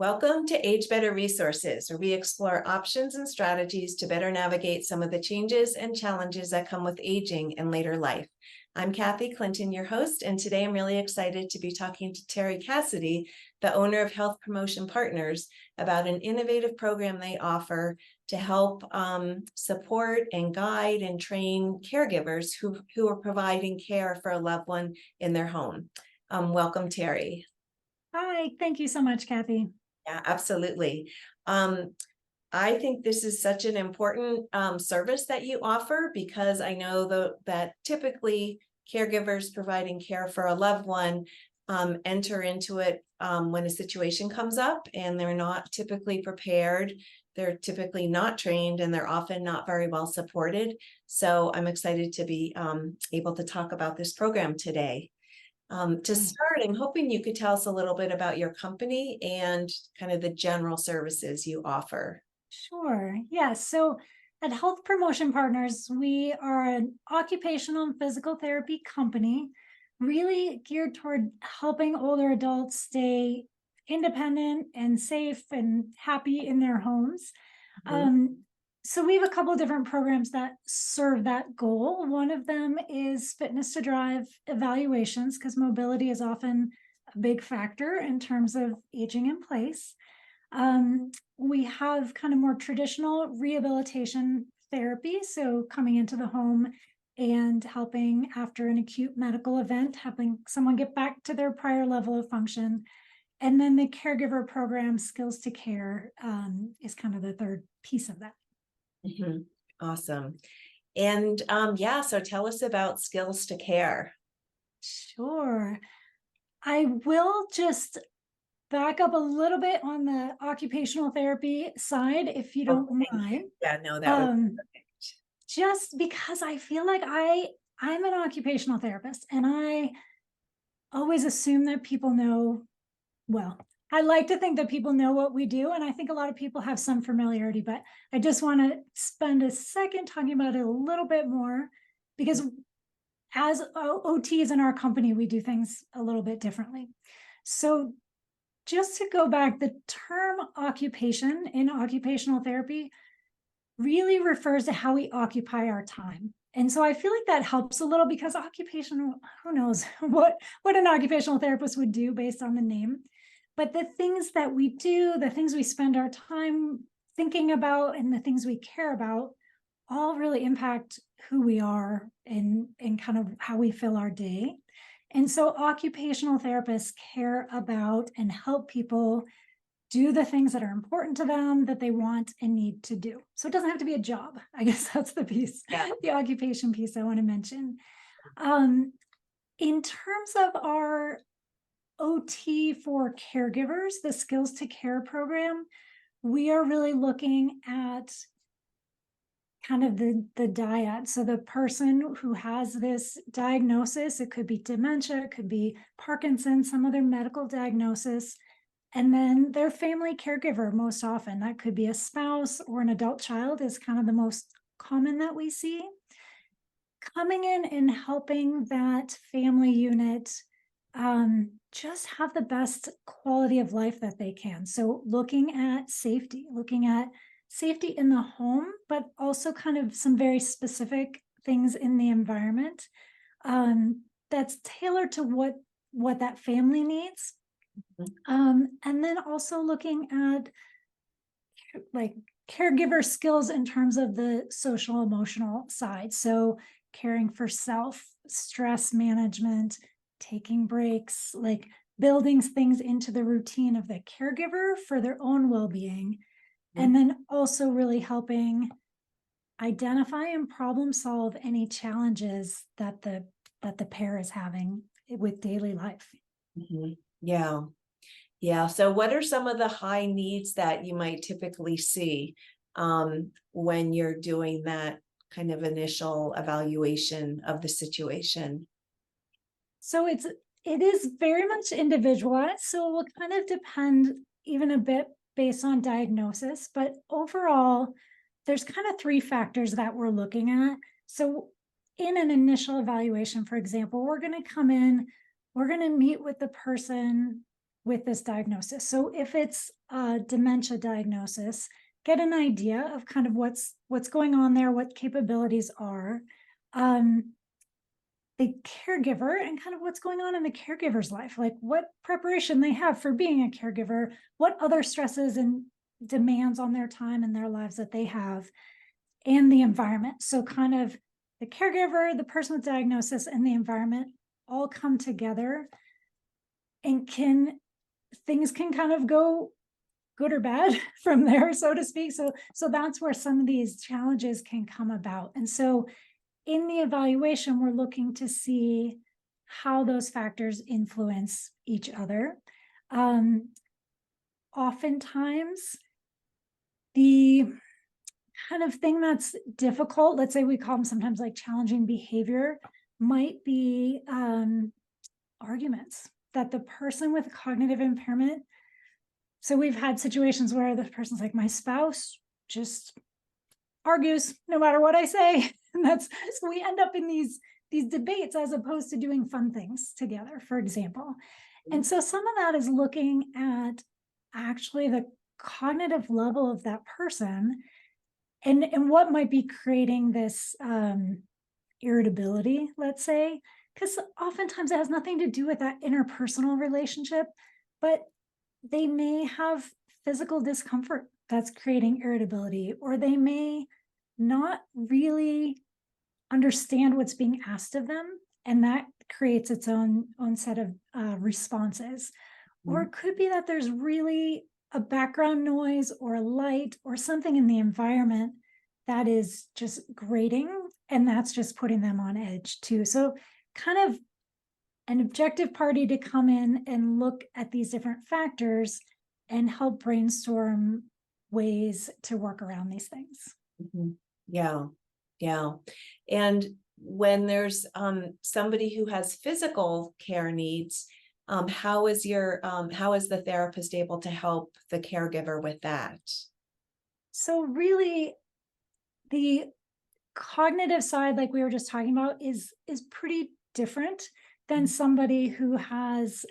Welcome to Age Better Resources, where we explore options and strategies to better navigate some of the changes and challenges that come with aging in later life. I'm Kathy Clinton, your host, and today I'm really excited to be talking to Terri Cassidy, the owner of Health Promotion Partners, about an innovative program they offer to help support and guide and train caregivers who are providing care for a loved one in their home. Welcome, Terri. Hi, thank you so much, Kathy. Yeah, absolutely. I think this is such an important service that you offer, because I know that typically caregivers providing care for a loved one enter into it when a situation comes up, and they're not typically prepared. They're typically not trained, and they're often not very well supported. So I'm excited to be able to talk about this program today. To start, I'm hoping you could tell us a little bit about your company and kind of the general services you offer. Sure. Yes. So at Health Promotion Partners, we are an occupational and physical therapy company, really geared toward helping older adults stay independent and safe and happy in their homes. So we have a couple of different programs that serve that goal. One of them is fitness to drive evaluations, because mobility is often a big factor in terms of aging in place. We have kind of more traditional rehabilitation therapy, so coming into the home and helping after an acute medical event, helping someone get back to their prior level of function. And then the caregiver program, Skills to Care, is kind of the third piece of that. Awesome. And so tell us about Skills to Care. Sure. I will just back up a little bit on the occupational therapy side, if you don't mind. Yeah, no, that was perfect. Just because I feel like I'm an occupational therapist, and I always assume that people know, well, I like to think that people know what we do, and I think a lot of people have some familiarity, but I just want to spend a second talking about it a little bit more, because as OTs in our company, we do things a little bit differently. So just to go back, the term occupation in occupational therapy really refers to how we occupy our time. And so I feel like that helps a little, because occupation, who knows what an occupational therapist would do based on the name. But the things that we do, the things we spend our time thinking about, and the things we care about all really impact who we are and kind of how we fill our day. And so occupational therapists care about and help people do the things that are important to them, that they want and need to do. So it doesn't have to be a job. I guess that's the piece, the occupation piece I want to mention. In terms of our OT for caregivers, the Skills to Care program, we are really looking at kind of the dyad. So the person who has this diagnosis, it could be dementia, it could be Parkinson's, some other medical diagnosis, and then their family caregiver. Most often that could be a spouse or an adult child, is kind of the most common that we see, coming in and helping that family unit just have the best quality of life that they can. So looking at safety in the home, but also kind of some very specific things in the environment that's tailored to what that family needs. And then also looking at like caregiver skills in terms of the social emotional side. So caring for self, stress management, taking breaks, like building things into the routine of the caregiver for their own well-being. And then also really helping identify and problem solve any challenges that the pair is having with daily life. Yeah. So what are some of the high needs that you might typically see when you're doing that kind of initial evaluation of the situation? So it is very much individualized. So it will kind of depend even a bit based on diagnosis, but overall, there's kind of three factors that we're looking at. So in an initial evaluation, for example, we're going to come in, we're going to meet with the person with this diagnosis. So if it's a dementia diagnosis, get an idea of kind of what's going on there, what capabilities are. The caregiver and kind of what's going on in the caregiver's life, like what preparation they have for being a caregiver, what other stresses and demands on their time and their lives that they have, and the environment. So kind of the caregiver, the person with diagnosis, and the environment all come together, and things can kind of go good or bad from there, so to speak. So that's where some of these challenges can come about. And so in the evaluation, we're looking to see how those factors influence each other. Oftentimes, the kind of thing that's difficult, let's say we call them sometimes like challenging behavior, might be arguments that the person with cognitive impairment. So we've had situations where the person's like, my spouse just argues no matter what I say. And so we end up in these debates as opposed to doing fun things together, for example. And so some of that is looking at actually the cognitive level of that person and what might be creating this irritability, let's say, because oftentimes it has nothing to do with that interpersonal relationship, but they may have physical discomfort that's creating irritability, or they may not really understand what's being asked of them, and that creates its own set of responses. Or it could be that there's really a background noise or a light or something in the environment that is just grating, and that's just putting them on edge too. So kind of an objective party to come in and look at these different factors and help brainstorm ways to work around these things. Yeah. And when there's somebody who has physical care needs, how is the therapist able to help the caregiver with that? So really, the cognitive side, like we were just talking about, is pretty different than somebody who has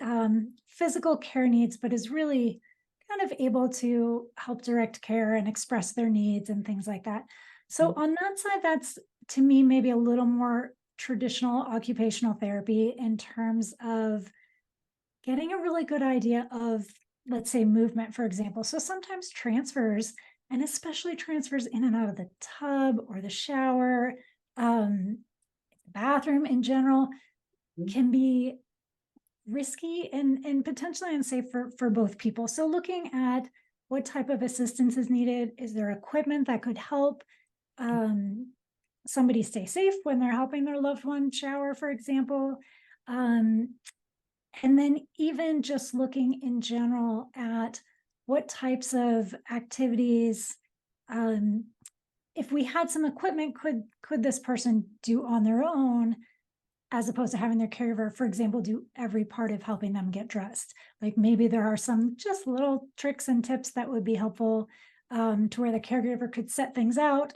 physical care needs, but is really kind of able to help direct care and express their needs and things like that. So on that side, that's to me maybe a little more traditional occupational therapy in terms of getting a really good idea of, let's say, movement, for example. So sometimes transfers, and especially transfers in and out of the tub or the shower, bathroom in general, can be risky and potentially unsafe for both people. So looking at what type of assistance is needed, is there equipment that could help somebody stay safe when they're helping their loved one shower, for example. And then even just looking in general at what types of activities, if we had some equipment, could this person do on their own, as opposed to having their caregiver, for example, do every part of helping them get dressed. Like maybe there are some just little tricks and tips that would be helpful to where the caregiver could set things out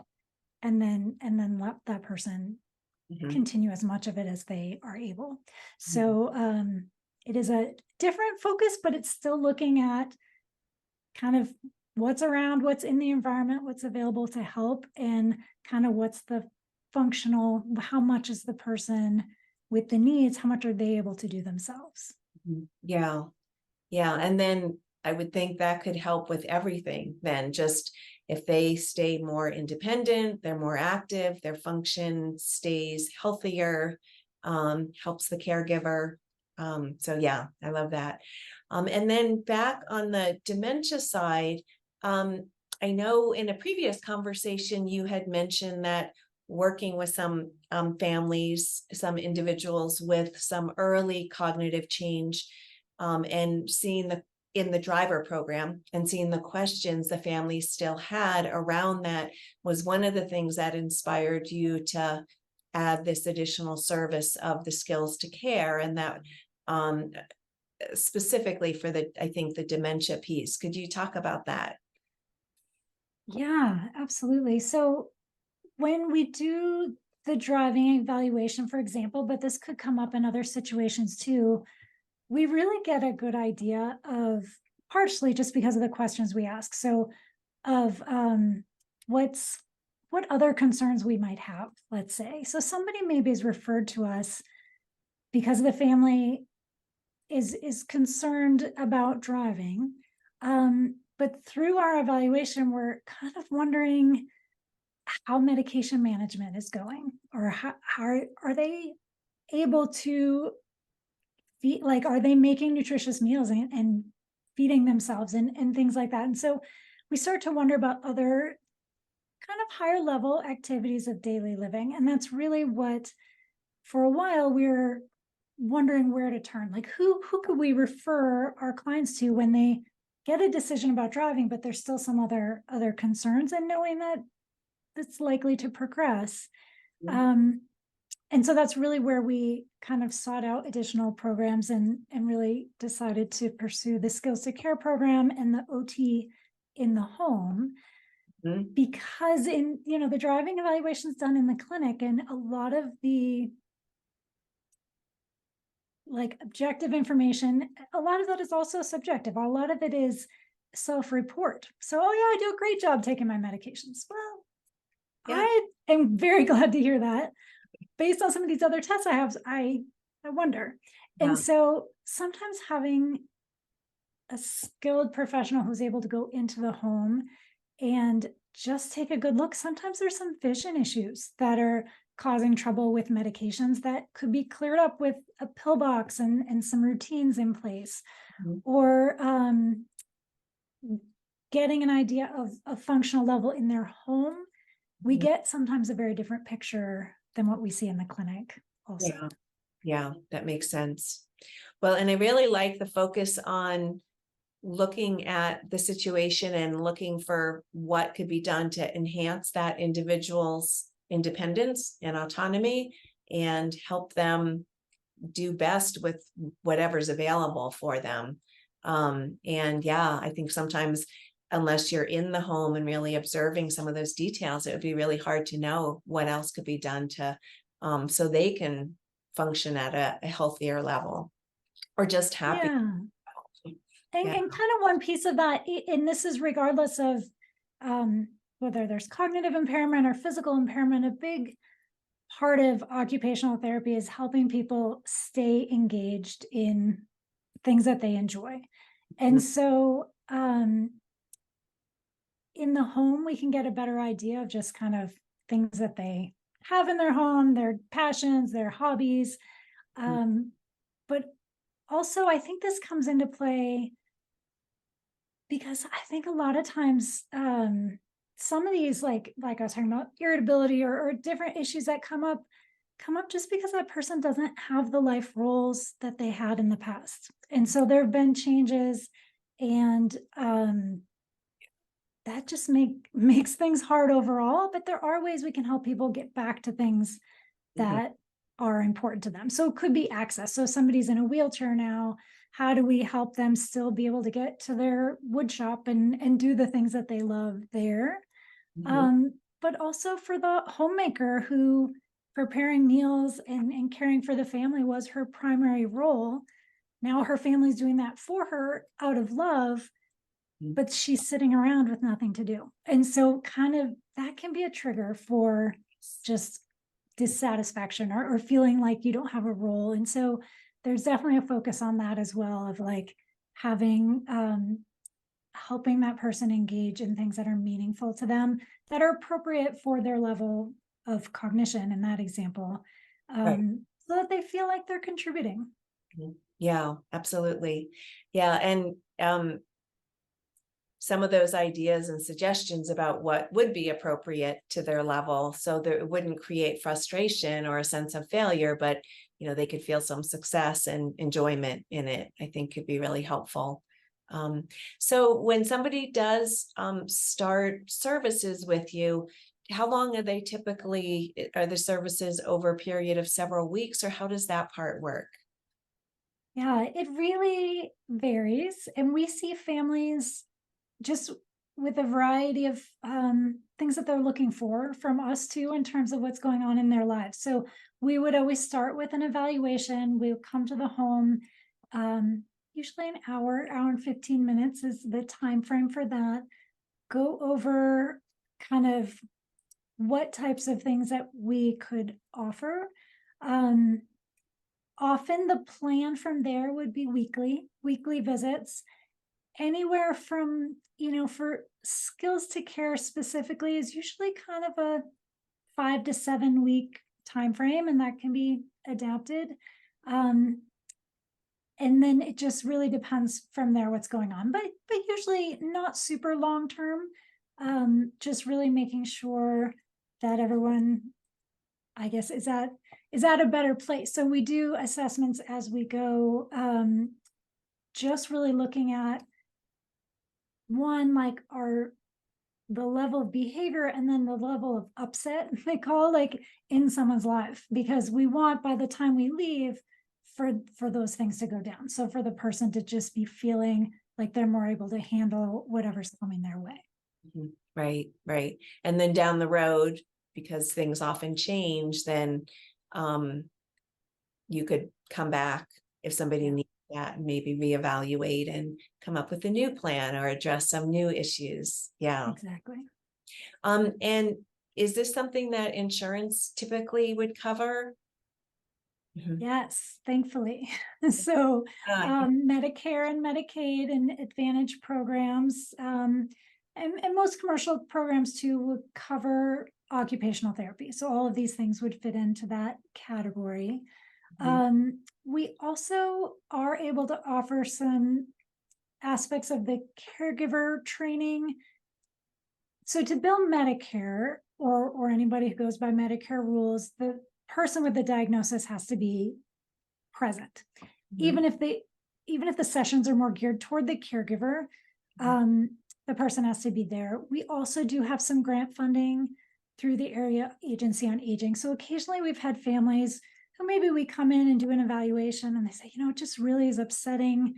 and then let that person continue as much of it as they are able. So it is a different focus, but it's still looking at kind of what's around, what's in the environment, what's available to help, and kind of what's the functional, how much is the person with the needs, how much are they able to do themselves? Yeah. And then I would think that could help with everything then, just if they stay more independent, they're more active, their function stays healthier, helps the caregiver. So yeah, I love that. And then back on the dementia side, I know in a previous conversation, you had mentioned that working with some families, some individuals with some early cognitive change, and seeing in the driver program and seeing the questions the family still had around that was one of the things that inspired you to add this additional service of the skills to care, and that specifically for I think the dementia piece. Could you talk about that? Yeah, absolutely. So when we do the driving evaluation, for example, but this could come up in other situations too, we really get a good idea of, partially just because of the questions we ask. So of what other concerns we might have, let's say. So somebody maybe is referred to us because the family is concerned about driving. But through our evaluation, we're kind of wondering how medication management is going, or how are they able to feed, like, are they making nutritious meals and feeding themselves and things like that. And so we start to wonder about other kind of higher level activities of daily living. And that's really what, for a while, we were wondering where to turn. Like, who could we refer our clients to when they get a decision about driving, but there's still some other concerns, and knowing that it's likely to progress. And so that's really where we kind of sought out additional programs and really decided to pursue the Skills to Care program and the OT in the home. Because the driving evaluation is done in the clinic, and a lot of the objective information, a lot of that is also subjective. A lot of it is self-report. So, oh yeah, I do a great job taking my medications. Well, yeah. I am very glad to hear that. Based on some of these other tests I have, I wonder. Yeah. And so sometimes having a skilled professional who's able to go into the home and just take a good look. Sometimes there's some vision issues that are causing trouble with medications that could be cleared up with a pill box and some routines in place, or getting an idea of a functional level in their home. We get sometimes a very different picture than what we see in the clinic also. Yeah, that makes sense. Well, and I really like the focus on looking at the situation and looking for what could be done to enhance that individual's independence and autonomy and help them do best with whatever's available for them. And yeah, I think sometimes, unless you're in the home and really observing some of those details, it would be really hard to know what else could be done to so they can function at a healthier level or just happy. Yeah. And kind of one piece of that, and this is regardless of whether there's cognitive impairment or physical impairment, a big part of occupational therapy is helping people stay engaged in things that they enjoy. And so in the home, we can get a better idea of just kind of things that they have in their home, their passions, their hobbies. But also, I think this comes into play because I think a lot of times some of these, like I was talking about, irritability or different issues that come up just because that person doesn't have the life roles that they had in the past. And so there have been changes, and that just makes things hard overall. But there are ways we can help people get back to things that are important to them. So it could be access. So somebody's in a wheelchair now, how do we help them still be able to get to their wood shop and do the things that they love there? But also for the homemaker who preparing meals and caring for the family was her primary role. Now her family's doing that for her out of love, but she's sitting around with nothing to do. And so kind of that can be a trigger for just dissatisfaction or feeling like you don't have a role. And so there's definitely a focus on that as well, of like having helping that person engage in things that are meaningful to them, that are appropriate for their level of cognition in that example, so that they feel like they're contributing. Yeah, absolutely. Yeah. And some of those ideas and suggestions about what would be appropriate to their level, so that it wouldn't create frustration or a sense of failure, but they could feel some success and enjoyment in it, I think could be really helpful. So when somebody does start services with you, how long are they typically, are the services over a period of several weeks, or how does that part work? Yeah, it really varies. And we see families just with a variety of things that they're looking for from us too, in terms of what's going on in their lives. So we would always start with an evaluation. We would come to the home, usually an hour and 15 minutes is the time frame for that. Go over kind of what types of things that we could offer. Often the plan from there would be weekly visits, anywhere from, for skills to care specifically is usually kind of a 5 to 7 week time frame, and that can be adapted. And then it just really depends from there what's going on, but usually not super long term. Just really making sure that everyone, I guess, is at a better place. So we do assessments as we go, just really looking at one, like the level of behavior, and then the level of upset they call, like, in someone's life, because we want, by the time we leave, for those things to go down. So for the person to just be feeling like they're more able to handle whatever's coming their way. Right, right. And then down the road, because things often change, then you could come back if somebody needs that, and maybe reevaluate and come up with a new plan or address some new issues. Yeah. Exactly. And is this something that insurance typically would cover? Yes, thankfully. So Medicare and Medicaid and Advantage programs, and most commercial programs too, would cover occupational therapy. So all of these things would fit into that category. We also are able to offer some aspects of the caregiver training. So to bill Medicare, or anybody who goes by Medicare rules, the person with the diagnosis has to be present, even if the sessions are more geared toward the caregiver. The person has to be there. We also do have some grant funding through the Area Agency on Aging. So occasionally we've had families who maybe we come in and do an evaluation, and they say, it just really is upsetting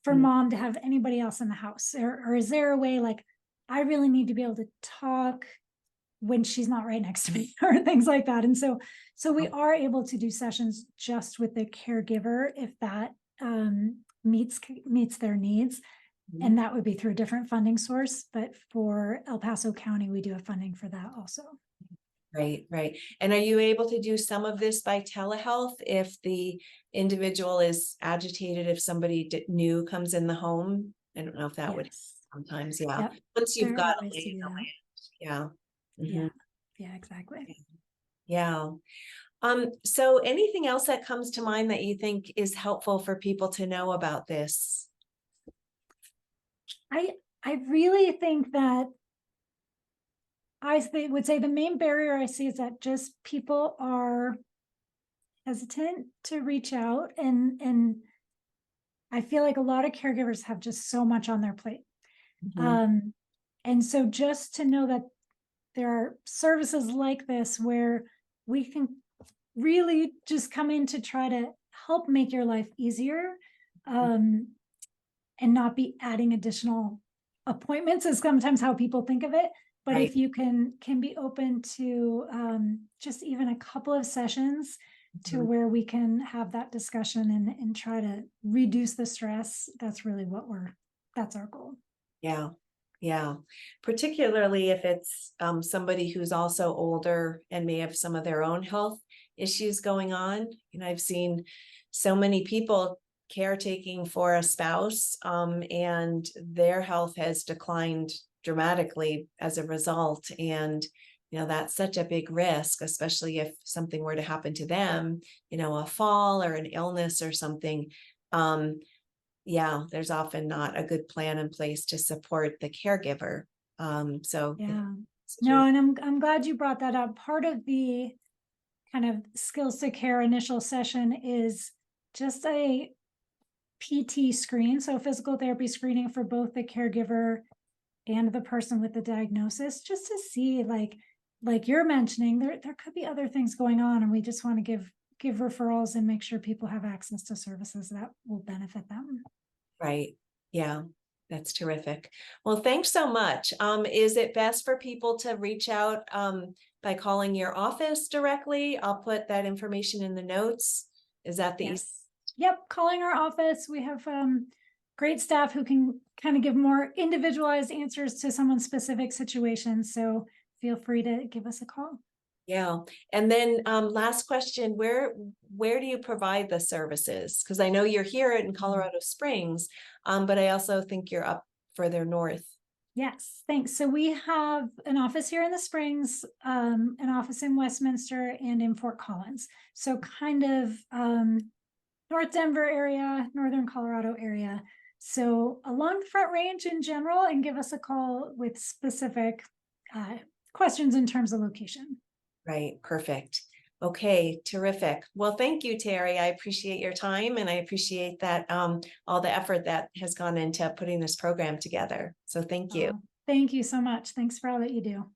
for mom to have anybody else in the house, or is there a way, like, I really need to be able to talk when she's not right next to me, or things like that. And so we are able to do sessions just with the caregiver if that meets their needs. And that would be through a different funding source. But for El Paso County, we do have funding for that also. Right, right. And are you able to do some of this by telehealth if the individual is agitated, if somebody new comes in the home? I don't know if that would sometimes, Yep. Once you've got a lay in the land. Yeah. Yeah, exactly. Yeah. So anything else that comes to mind that you think is helpful for people to know about this? I really think that would say the main barrier I see is that just people are hesitant to reach out, and I feel like a lot of caregivers have just so much on their plate. And so just to know that there are services like this where we can really just come in to try to help make your life easier, and not be adding additional appointments is sometimes how people think of it. But if you can be open to just even a couple of sessions to where we can have that discussion and try to reduce the stress, that's really that's our goal. Yeah. Yeah, particularly if it's somebody who's also older and may have some of their own health issues going on. I've seen so many people caretaking for a spouse, and their health has declined dramatically as a result. And that's such a big risk, especially if something were to happen to them, a fall or an illness or something. There's often not a good plan in place to support the caregiver. No, and I'm glad you brought that up. Part of the kind of skills to care initial session is just a PT screen, so physical therapy screening for both the caregiver and the person with the diagnosis, just to see, like you're mentioning, there could be other things going on, and we just want to give referrals and make sure people have access to services that will benefit them. Right. Yeah, that's terrific. Well, thanks so much. Is it best for people to reach out by calling your office directly? I'll put that information in the notes. Is that the easiest? Yep, calling our office. We have great staff who can kind of give more individualized answers to someone's specific situation. So feel free to give us a call. Yeah. And then last question, where do you provide the services? Because I know you're here in Colorado Springs, but I also think you're up further north. Yes, thanks. So we have an office here in the Springs, an office in Westminster, and in Fort Collins. So kind of North Denver area, Northern Colorado area. So along the Front Range in general, and give us a call with specific questions in terms of location. Right. Perfect. Okay. Terrific. Well, thank you, Terri. I appreciate your time, and I appreciate that all the effort that has gone into putting this program together. So thank you. Thank you so much. Thanks for all that you do.